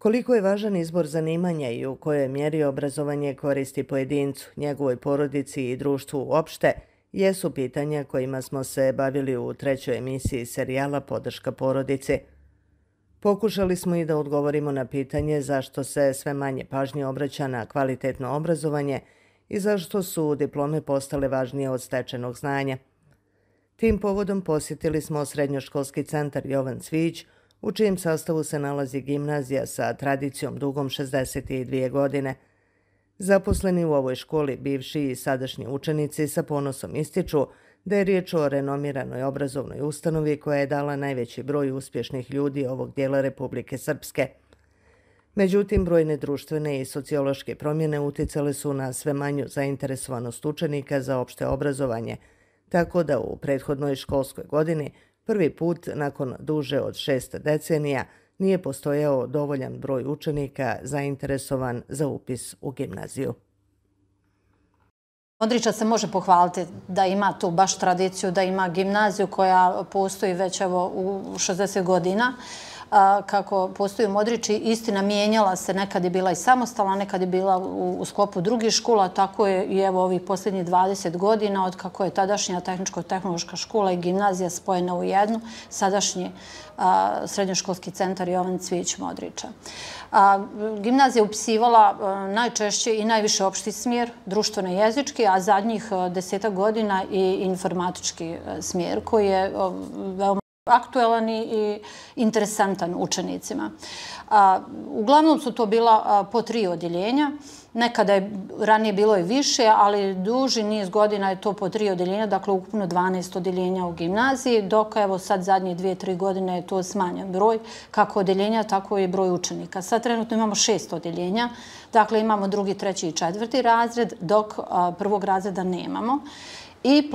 Koliko je važan izbor zanimanja i u kojoj mjeri obrazovanje koristi pojedincu, njegovoj porodici i društvu uopšte, jesu pitanja kojima smo se bavili u trećoj emisiji serijala Podrška porodici. Pokušali smo i da odgovorimo na pitanje zašto se sve manje pažnje obraća na kvalitetno obrazovanje i zašto su diplome postale važnije od stečenog znanja. Tim povodom posjetili smo Srednjoškolski centar Jovan Cvijić, u čijem sastavu se nalazi gimnazija sa tradicijom dugom 62 godine. Zaposleni u ovoj školi, bivši i sadašnji učenici, sa ponosom ističu da je riječ o renomiranoj obrazovnoj ustanovi koja je dala najveći broj uspješnih ljudi ovog dijela Republike Srpske. Međutim, brojne društvene i sociološke promjene uticale su na sve manju zainteresovanost učenika za opšte obrazovanje, tako da u prethodnoj školskoj godini prvi put nakon duže od 6 decenija nije postojao dovoljan broj učenika zainteresovan za upis u gimnaziju. Modriča se može pohvaliti da ima tu baš tradiciju, da ima gimnaziju koja postoji već u 60 godina. Kako postoji u Modriči, istina mijenjala se, nekad je bila i samostalna, nekad je bila u sklopu drugih škola, tako je i evo ovih posljednjih 20 godina od kako je tadašnja tehničko-tehnološka škola i gimnazija spojena u jednu, sadašnji Srednjoškolski centar Jovan Cvijić Modriča. Gimnazija je upisivala najčešće i najviše opšti smjer, društveno-jezički, a zadnjih 10 godina i informatički smjer koji je veoma aktuelan i interesantan učenicima. Uglavnom su to bila po 3 odjeljenja. Nekada je ranije bilo i više, ali duži niz godina je to po 3 odjeljenja, dakle ukupno 12 odjeljenja u gimnaziji, dok evo sad zadnje 2-3 godine je to smanjen broj, kako odjeljenja, tako i broj učenika. Sad trenutno imamo 6 odjeljenja, dakle imamo 2., 3. i 4. razred, dok 1. razreda nemamo. I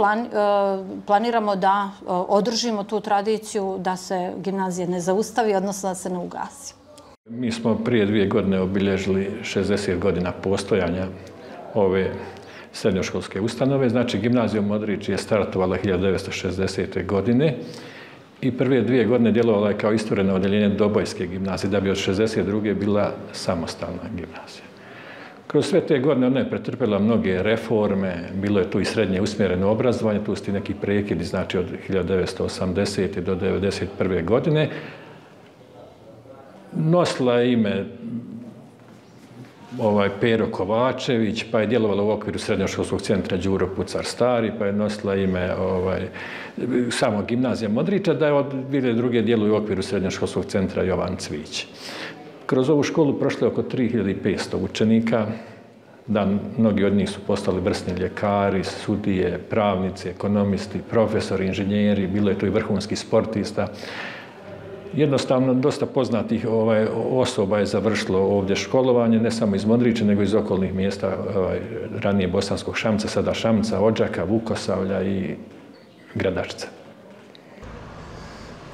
planiramo da održimo tu tradiciju, da se gimnazija ne zaustavi, odnosno da se ne ugasi. Mi smo prije 2 godine obilježili 60 godina postojanja ove srednjoškolske ustanove. Znači, gimnazija u Modriči je startovala 1960. godine i prve 2 godine djelovala je kao istovremeno odjeljenje Dobojske gimnazije, da bi od 62. bila samostalna gimnazija. Kroz sve te godine ona je pretrpjela mnoge reforme, bilo je tu i srednje usmjereno obrazovanje, tu su ti neki prekidi, znači od 1980. do 1991. godine. Nosila je ime Pero Kovačević, pa je djelovala u okviru Srednjoškolskog centra Đuro Pucar Stari, pa je nosila ime samo gimnazija Modriča, da je od 2002. djeluje u okviru Srednjoškolskog centra Jovan Cvijić. Kroz ovu školu prošlo je oko 3500 učenika, da mnogi od njih su postali vrsni ljekari, sudije, pravnici, ekonomisti, profesori, inženjeri, bilo je tu i vrhunskih sportista. Jednostavno, dosta poznatih osoba je završilo ovdje školovanje, ne samo iz Modriča, nego iz okolnih mjesta, ranije Bosanskog Šamca, sada Šamca, Odžaka, Vukosavlja i Gradačca.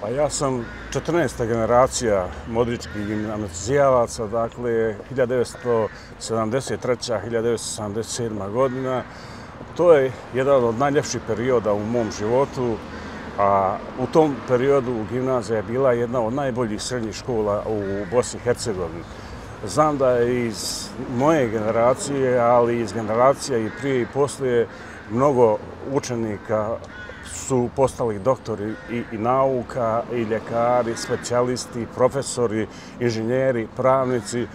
Pa ja sam 14. generacija modričkih gimnazijalaca, dakle 1973. 1977. godina. To je jedan od najljepših perioda u mom životu, a u tom periodu gimnazija je bila jedna od najboljih srednjih škola u Bosni i Hercegovini. Znam da je iz moje generacije, ali iz generacija i prije i poslije, mnogo učenika su postali doktori i nauka, i ljekari, specijalisti, profesori, inženjeri, pravnici.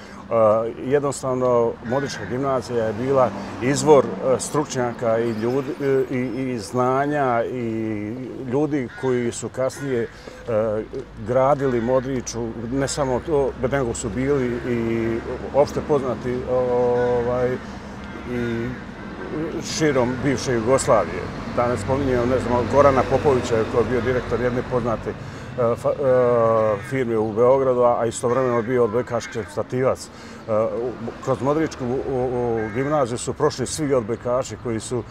Jednostavno, Modrička gimnazija je bila izvor stručnjaka i znanja i ljudi koji su kasnije gradili Modriču. Ne samo to, nego su bili i opšte poznati i širom bivše Jugoslavije. Da ne spominjem, Gorana Popovića koji je bio direktor jedne poznate firme u Beogradu, a istovremeno je bio odbojkaški reprezentativac. Kroz Modričku gimnaziju su prošli svi odbojkaši koji su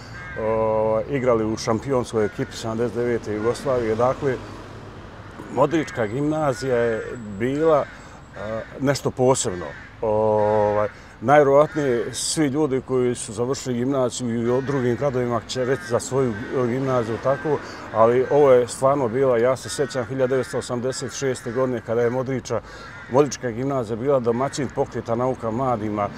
igrali u šampionskoj ekipi 79. Jugoslavije. Dakle, Modrička gimnazija je bila nešto posebno. Najvjerojatnije svi ljudi koji su završili gimnaziju i u drugim gradovima će reći za svoju gimnaziju tako, ali ovo je stvarno bila, ja se sjećam 1986. godine kada je Modrička gimnazija bila domaćin pokreta nauka mladima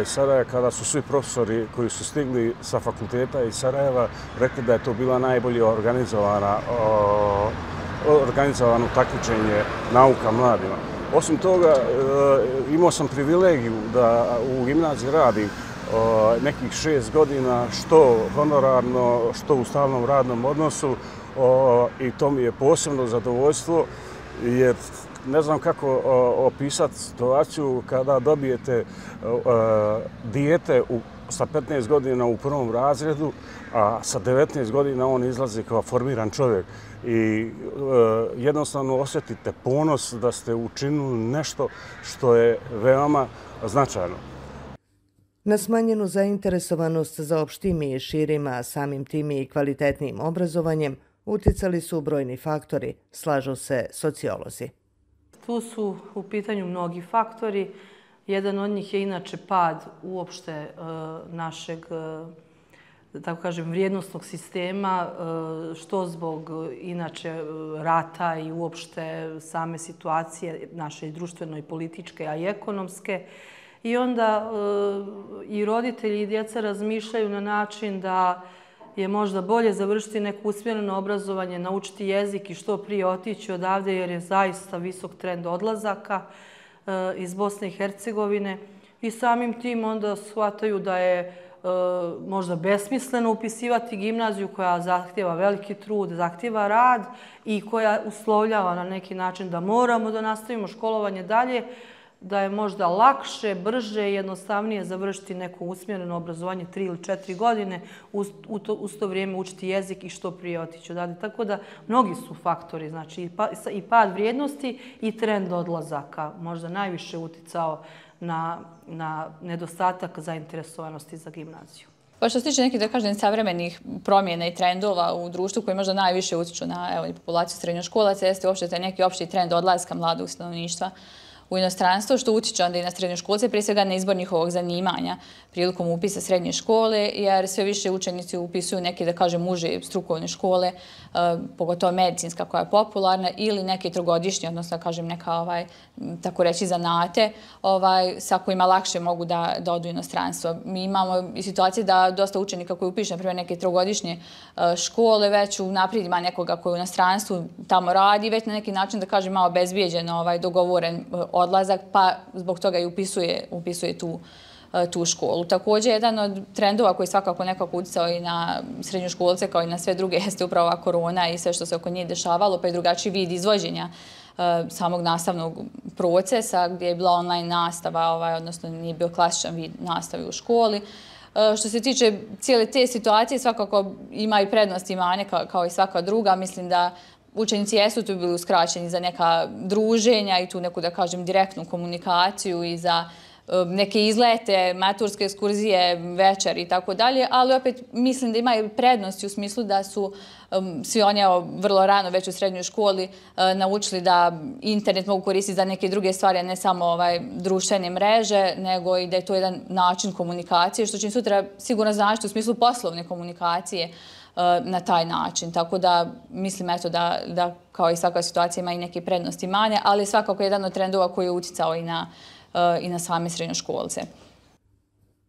Sarajeva, kada su svi profesori koji su stigli sa fakulteta iz Sarajeva rekli da je to bila najbolje organizovano takmičenje nauka mladima. Osim toga, imao sam privilegiju da u gimnaziji radim nekih 6 godina, što honorarno, što u stalnom radnom odnosu i to mi je posebno zadovoljstvo jer ne znam kako opisati situaciju kada dobijete dijete sa 15 godina u prvom razredu, a sa 19 godina on izlazi kao formiran čovjek. I jednostavno osjetite ponos da ste učinili nešto što je veoma značajno. Na smanjenu zainteresovanost za opštim i širim, a samim tim i kvalitetnim obrazovanjem uticali su brojni faktori, slažu se sociolozi. Tu su u pitanju mnogi faktori. Jedan od njih je inače pad uopšte našeg, da tako kažem, vrijednosnog sistema, što zbog inače rata i uopšte same situacije naše i društveno i političke, a i ekonomske. I onda i roditelji i djeca razmišljaju na način da je možda bolje završiti neko usmjereno obrazovanje, naučiti jezik i što prije otići odavde jer je zaista visok trend odlazaka iz Bosne i Hercegovine. I samim tim onda shvataju da je možda besmisleno upisivati gimnaziju koja zahtjeva veliki trud, zahtjeva rad i koja uslovljava na neki način da moramo da nastavimo školovanje dalje, da je možda lakše, brže i jednostavnije završiti neko usmjereno obrazovanje 3 ili 4 godine, uz to vrijeme učiti jezik i što prije otići odavde. Tako da mnogi su faktori, znači i pad vrijednosti i trend odlazaka možda najviše uticao na nedostatak zainteresovanosti za gimnaziju. Pa što se tiče nekih, da kažem, savremenih promjena i trendova u društvu koji možda najviše utiču na populaciju srednjoškolaca, jeste uopšte taj neki opšti trend odlaska mladog stanovništva u inostranstvo, što utiče onda i na srednjoškolce, prije svega na izbor njihovog zanimanja prilikom upisa srednje škole, jer sve više učenici upisuju neke, da kažem, uže strukovne škole, pogotovo medicinska koja je popularna, ili neke trogodišnje, odnosno, da kažem, neka, tako reći, zanate, sa kojima lakše mogu da odu u inostranstvo. Mi imamo i situacije da dosta učenika koji upiše, na primjer, neke trogodišnje škole, već unaprijed ima nekoga koji u inostranstvu tamo radi, već na neki način, da kažem, malo bezbijeđen, dogovoren odlazak, pa zbog toga i upisuje tu školu. Također, jedan od trendova koji svakako nekako uticao i na srednjoškolce kao i na sve druge jeste upravo ova korona i sve što se oko nje dešavalo, pa i drugačiji vid izvođenja samog nastavnog procesa gdje je bila online nastava, odnosno nije bio klasičan vid nastave u školi. Što se tiče cijele te situacije, svakako ima i prednosti i mane kao i svaka druga. Mislim da učenici jesu tu bili uskraćeni za neka druženja i tu neku, da kažem, direktnu komunikaciju i za neke izlete, maturske ekskurzije, večer i tako dalje, ali opet mislim da imaju prednosti u smislu da su svi oni vrlo rano već u srednjoj školi naučili da internet mogu koristiti za neke druge stvari, a ne samo društvene mreže, nego i da je to jedan način komunikacije, što će im sutra sigurno značiti u smislu poslovne komunikacije na taj način. Tako da mislim da kao i svaka situacija ima i neke prednosti i mane, ali svakako jedan od trendova koji je uticao i na same srednjoškolce.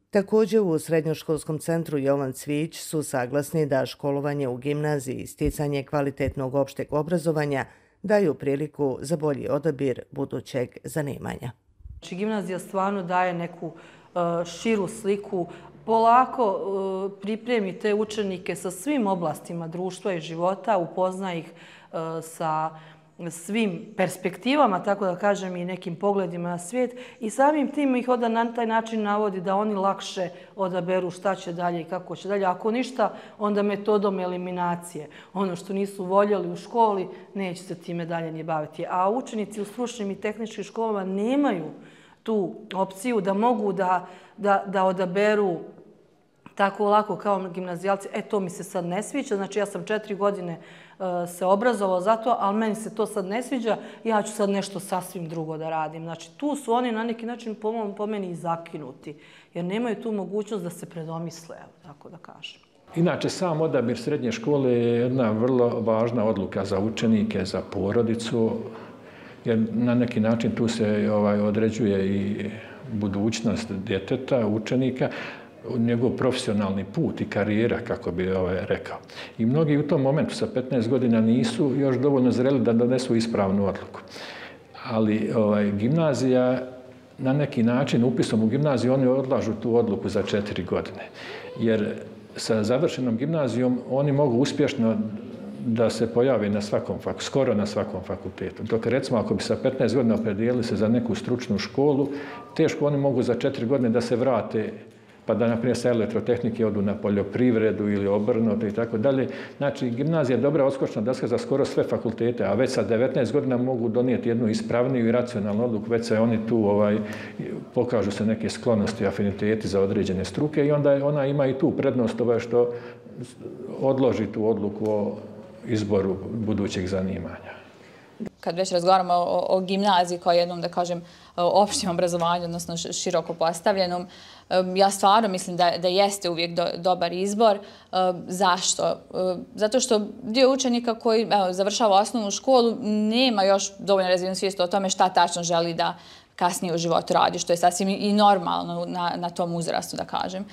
Također u Srednjoškolskom centru Jovan Cvijić su saglasni da školovanje u gimnaziji i sticanje kvalitetnog opšteg obrazovanja daju priliku za bolji odabir budućeg zanimanja. Gimnazija stvarno daje neku širu sliku, polako pripremi te učenike sa svim oblastima društva i života, upozna ih sa svim perspektivama, tako da kažem, i nekim pogledima na svijet i samim tim ih onda na taj način navodi da oni lakše odaberu šta će dalje i kako će dalje. Ako ništa, onda metodom eliminacije. Ono što nisu voljeli u školi, neće se time dalje ni baviti. A učenici u stručnim i tehničkim školama nemaju tu opciju da mogu da odaberu tako lako kao gimnazijalci. To mi se sad ne sviđa. Znači, ja sam 4 godine se obrazovao za to, ali meni se to sad ne sviđa, ja ću sad nešto sasvim drugo da radim. Znači, tu su oni na neki način po meni i zakinuti, jer nemaju tu mogućnost da se predomisle, tako da kažem. Inače, sam odabir srednje škole je jedna vrlo važna odluka za učenike, za porodicu, jer na neki način tu se određuje i budućnost djeteta, učenika, njegov profesionalni put i karijera, kako bi rekao. I mnogi u tom momentu sa 15 godina nisu još dovoljno zreli da donesu ispravnu odluku. Ali gimnazija, na neki način, upisom u gimnaziju, oni odlažu tu odluku za 4 godine. Jer sa završenom gimnazijom oni mogu uspješno da se pojavi na skoro na svakom fakultetu. Dok recimo ako bi sa 15 godina opredijelili se za neku stručnu školu, teško oni mogu za 4 godine da se vrate, pa da, na primjer, sa elektrotehnike odu na poljoprivredu ili obrnuto i tako dalje. Znači, gimnazija je dobra odskočna daska za skoro sve fakultete, a već sa 19 godina mogu donijeti jednu ispravniju i racionalnu odluku, već se oni tu pokažu se neke sklonosti, afiniteti za određene struke i onda ona ima i tu prednost što odloži tu odluku o izboru budućeg zanimanja. Kad već razgovaramo o gimnaziji kao jednom, da kažem, opštem obrazovanju, odnosno široko postavljenom, ja stvarno mislim da jeste uvijek dobar izbor. Zašto? Zato što dio učenika koji završava osnovnu školu nema još dovoljno razvijenu svijest o tome šta tačno želi da kasnije u životu radi, što je sasvim i normalno na tom uzrastu, da kažem.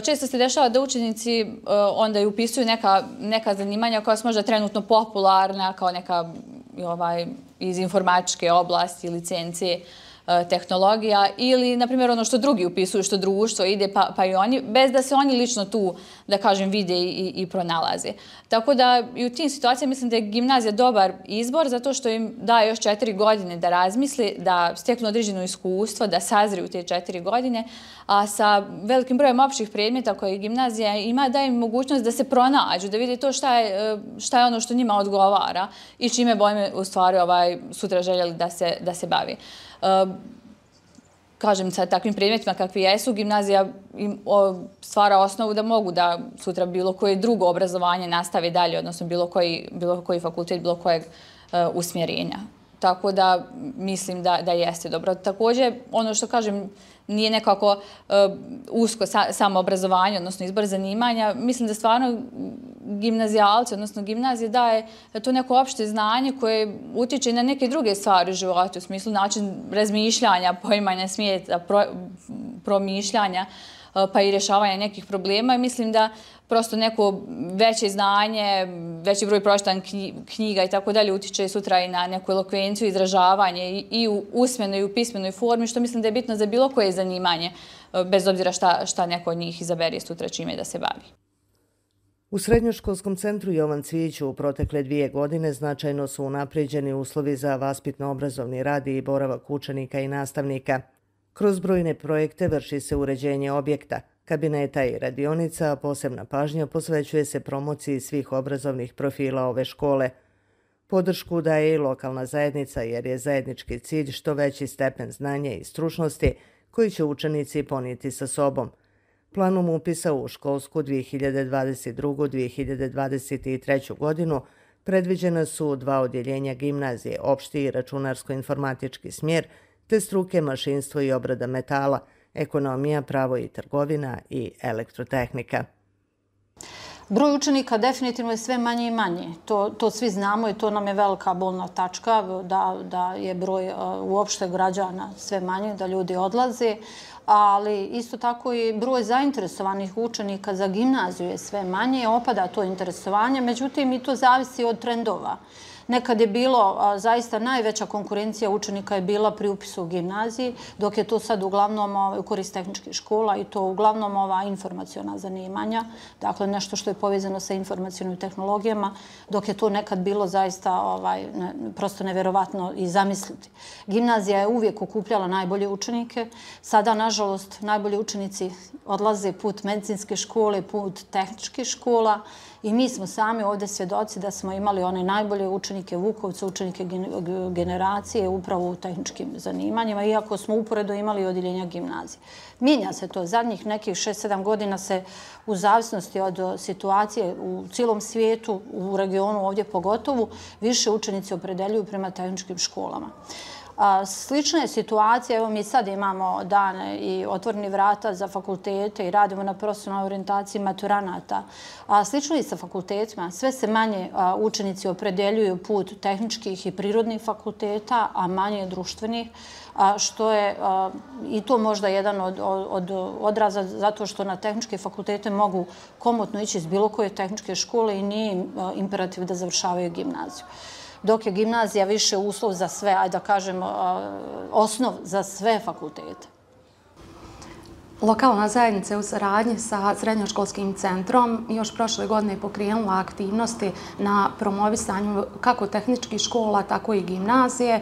Često se dešava da učenici onda i upisuju neka zanimanja koja su možda trenutno popularna, kao neka iz informatičke oblasti, licence, tehnologija ili, na primjer, ono što drugi upisuju, što društvo ide, pa i oni, bez da se oni lično tu, da kažem, vide i pronalaze. Tako da i u tim situacijama mislim da je gimnazija dobar izbor zato što im daje još 4 godine da razmisli, da steknu određeno iskustvo, da sazriju te 4 godine, a sa velikim brojem opštih predmeta koje gimnazija ima daje im mogućnost da se pronađu, da vide to šta je ono što njima odgovara i čime bi oni u stvari sutra željeli da se bavi. Kažem, sa takvim predmetima kakvi jesu, gimnazija stvara osnovu da mogu da sutra bilo koje drugo obrazovanje nastave dalje, odnosno bilo koji fakultet, bilo kojeg usmjerenja. Tako da mislim da jeste dobro. Također, ono što kažem, nije nekako usko samo obrazovanje, odnosno izbor zanimanja. Mislim da stvarno gimnazijalci, odnosno gimnazije daje to neko opšte znanje koje utiče na neke druge stvari u životu, u smislu način razmišljanja, poimanja svijeta, promišljanja, pa i rješavanja nekih problema. I mislim da prosto neko veće znanje, veći broj pročitanih knjiga i tako dalje utiče sutra i na neku elokvenciju, izražavanje i u usmenoj i u pismenoj formi, što mislim da je bitno za bilo koje zanimanje, bez obzira šta neko od njih izabere sutra čime da se bavi. U Srednjoškolskom centru Jovan Cvijić u protekle 2 godine značajno su unaprijeđeni uslovi za vaspitno-obrazovni rad i boravak učenika i nastavnika. Kroz brojne projekte vrši se uređenje objekta, kabineta i radionica, a posebna pažnja posvećuje se promociji svih obrazovnih profila ove škole. Podršku daje i lokalna zajednica jer je zajednički cilj što veći stepen znanja i stručnosti koji će učenici ponijeti sa sobom. Planom upisa u školsku 2022-2023. godinu predviđena su 2 odjeljenja gimnazije, opšti i računarsko-informatički smjer, te struke mašinstvo i obrada metala, ekonomija, pravo i trgovina i elektrotehnika. Broj učenika definitivno je sve manje i manje. To svi znamo i to nam je velika bolna tačka, da je broj uopšte građana sve manje, da ljudi odlaze, ali isto tako i broj zainteresovanih učenika za gimnaziju je sve manje, opada to interesovanje, međutim i to zavisi od trendova. Nekad je bilo zaista najveća konkurencija učenika je bila pri upisu u gimnaziji, dok je to sad uglavnom u korist tehničkih škola i to uglavnom ova informaciona zanimanja, dakle nešto što je povezano sa informacionim tehnologijama, dok je to nekad bilo zaista prosto neverovatno i zamisliti. Gimnazija je uvijek okupljala najbolje učenike, sada nažalost najbolji učenici odlaze put medicinske škole, put tehničkih škola i mi smo sami ovdje svjedoci da smo imali one najbolje učenike učenike Vukovca, učenike generacije upravo u tehničkim zanimanjima, iako smo uporedo imali odjeljenja gimnazije. Mijenja se to. Zadnjih nekih 6-7 godina se u zavisnosti od situacije u cijelom svijetu, u regionu ovdje pogotovo, više učenici opredeljuju prema tehničkim školama. Slična je situacija, evo mi sad imamo dane i otvoreni vrata za fakultete i radimo na profesionalnoj orijentaciji maturanata. Slično i sa fakultetima. Sve se manje učenici opredeljuju put tehničkih i prirodnih fakulteta, a manje društvenih, što je i to možda jedan od odraza zato što na tehničke fakultete mogu komotno ići iz bilo koje tehničke škole i nije im imperativ da završavaju gimnaziju. Dok je gimnazija više uslov za sve, ajde da kažem, osnov za sve fakultete. Lokalna zajednica je u saradnji sa srednjoškolskim centrom još prošle godine pokrenula aktivnosti na promovisanju kako tehničkih škola, tako i gimnazije.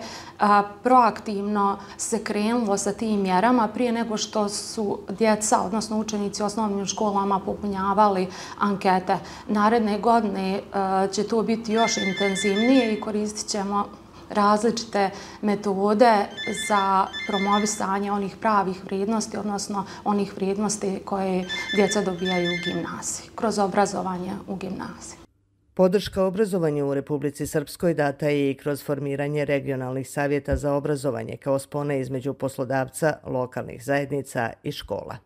Proaktivno se krenulo sa tim mjerama prije nego što su djeca, odnosno učenici u osnovnim školama popunjavali ankete. Naredne godine će to biti još intenzivnije i koristit ćemo različite metode za promovisanje onih pravih vrijednosti, odnosno onih vrijednosti koje djeca dobijaju u gimnaziji, kroz obrazovanje u gimnaziji. Podrška obrazovanju u Republici Srpskoj data je i kroz formiranje regionalnih savjeta za obrazovanje kao spone između poslodavca, lokalnih zajednica i škola.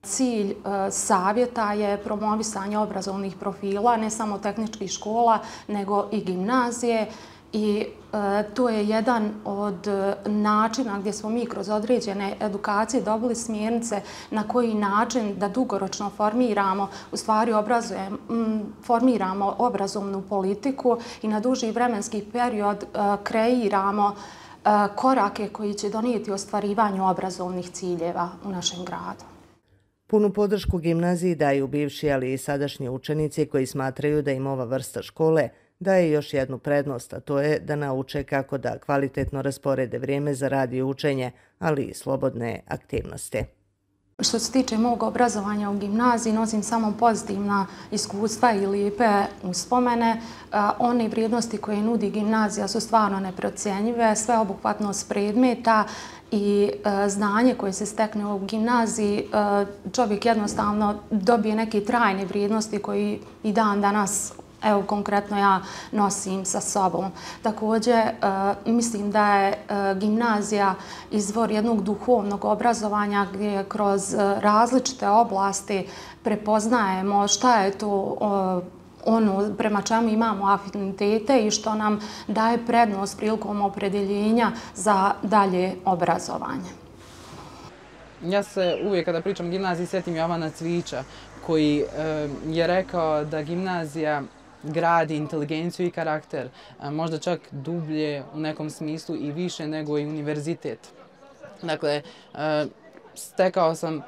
Cilj savjeta je promovisanje obrazovnih profila, ne samo tehničkih škola, nego i gimnazije. I to je jedan od načina gdje smo mi kroz određene edukacije dobili smjernice na koji način da dugoročno formiramo obrazovnu politiku i na duži vremenski period kreiramo korake koji će donijeti ostvarivanju obrazovnih ciljeva u našem gradu. Punu podršku gimnaziji daju bivši, ali i sadašnji učenici koji smatraju da im ova vrsta škole daje još jednu prednost, a to je da nauče kako da kvalitetno rasporede vrijeme za rad i učenje, ali i slobodne aktivnosti. Što se tiče mog obrazovanja u gimnaziji, nosim samo pozitivna iskustva i lijepe uspomene. One vrijednosti koje nudi gimnazija su stvarno neprocjenjive, sveobuhvatnost predmeta i znanje koje se stekne u gimnaziji, čovjek jednostavno dobije neke trajne vrijednosti koji i dan danas, evo konkretno ja nosim sa sobom. Također mislim da je gimnazija izvor jednog duhovnog obrazovanja gdje kroz različite oblasti prepoznajemo šta je to ono prema čemu imamo afinitete i što nam daje prednost prilikom opredjeljenja za dalje obrazovanje. Ja se uvijek kada pričam o gimnaziji sjetim Jovana Cvića koji je rekao da gimnazija gradi inteligenciju i karakter, možda čak dublje u nekom smislu i više nego i univerzitet. Dakle, stekao sam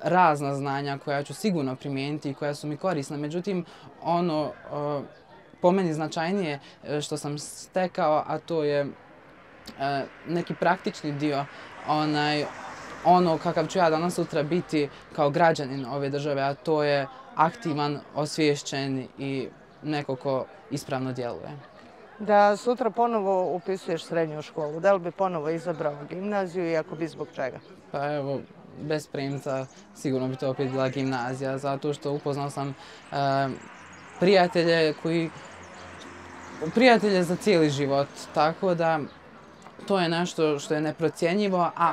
razna znanja koja ću sigurno primijeniti i koja su mi korisna. Međutim, ono po meni značajnije što sam stekao, a to je neki praktični dio, ono kakav ću ja danas sutra biti kao građanin ove države, a to je aktivan, osviješćen i neko ko ispravno djeluje. Da sutra ponovo upisuješ srednju školu, da li bi ponovo izabrao gimnaziju i ako bi zbog čega? Pa evo, bez premca sigurno bi to opet bila gimnazija, zato što upoznao sam prijatelje za cijeli život, tako da to je nešto što je neprocjenjivo, a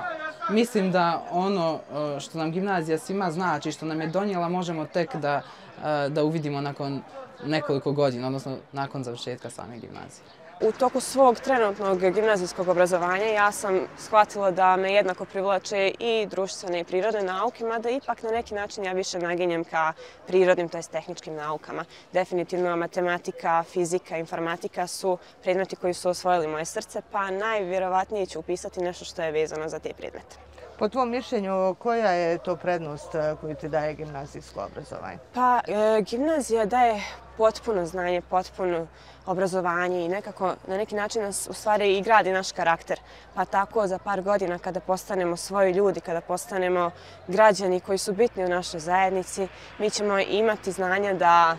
mislim da ono što nam gimnazija svima znači, što nam je donijela, možemo tek da uvidimo nakon nekoliko godina, odnosno nakon završetka same gimnazije. U toku svog trenutnog gimnazijskog obrazovanja ja sam shvatila da me jednako privlače i društvene i prirodne nauke, mada ipak na neki način ja više naginjem ka prirodnim, to jest tehničkim naukama. Definitivno matematika, fizika, informatika su predmeti koji su osvojili moje srce, pa najvjerovatnije ću upisati nešto što je vezano za te predmete. Po tvom mišljenju, koja je to prednost koju ti daje gimnazijsko obrazovanje? Pa, gimnazija daje potpuno znanje, potpuno obrazovanje i nekako na neki način nas u stvari i gradi naš karakter. Pa tako za par godina kada postanemo svoji ljudi, kada postanemo građani koji su bitni u našoj zajednici, mi ćemo imati znanja da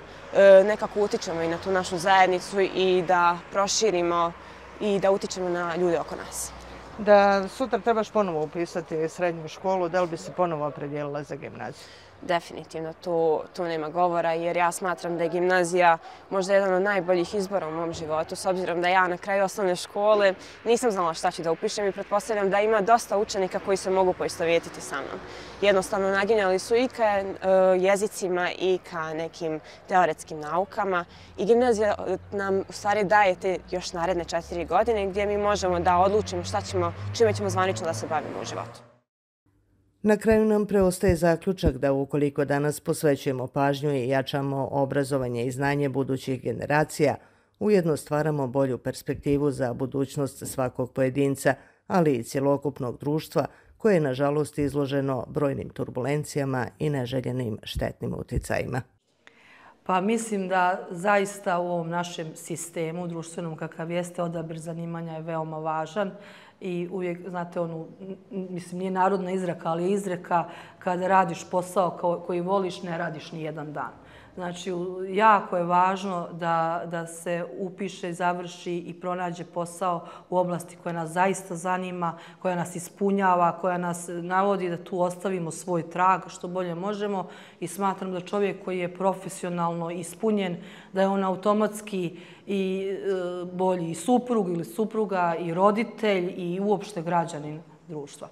nekako utičemo i na tu našu zajednicu i da proširimo i da utičemo na ljude oko nas. Da sutra trebaš ponovo upisati srednju školu, da li bi se ponovo opredijelila za gimnaziju? Definitivno, tu nema govora jer ja smatram da je gimnazija možda jedan od najboljih izbora u mom životu, s obzirom da ja na kraju osnovne škole nisam znala šta ću da upišem i pretpostavljam da ima dosta učenika koji se mogu poistovjetiti sa mnom. Jednostavno naginjali su i ka jezicima i ka nekim teoretskim naukama i gimnazija nam u stvari daje te još naredne 4 godine gdje mi možemo da odlučimo čime ćemo zvanično da se bavimo u životu. Na kraju nam preostaje zaključak da ukoliko danas posvećujemo pažnju i jačamo obrazovanje i znanje budućih generacija, ujedno stvaramo bolju perspektivu za budućnost svakog pojedinca, ali i cjelokupnog društva koje je nažalost izloženo brojnim turbulencijama i neželjenim štetnim uticajima. Pa mislim da zaista u ovom našem sistemu društvenom kakav jeste odabir zanimanja je veoma važan i uvijek, znate, mislim, nije narodna izreka, ali je izreka kada radiš posao koji voliš, ne radiš ni jedan dan. Znači, jako je važno da se upiše, završi i pronađe posao u oblasti koja nas zaista zanima, koja nas ispunjava, koja nas navodi da tu ostavimo svoj trag što bolje možemo i smatram da čovjek koji je profesionalno ispunjen, da je on automatski i bolji i suprug ili supruga i roditelj i uopšte građanin društva.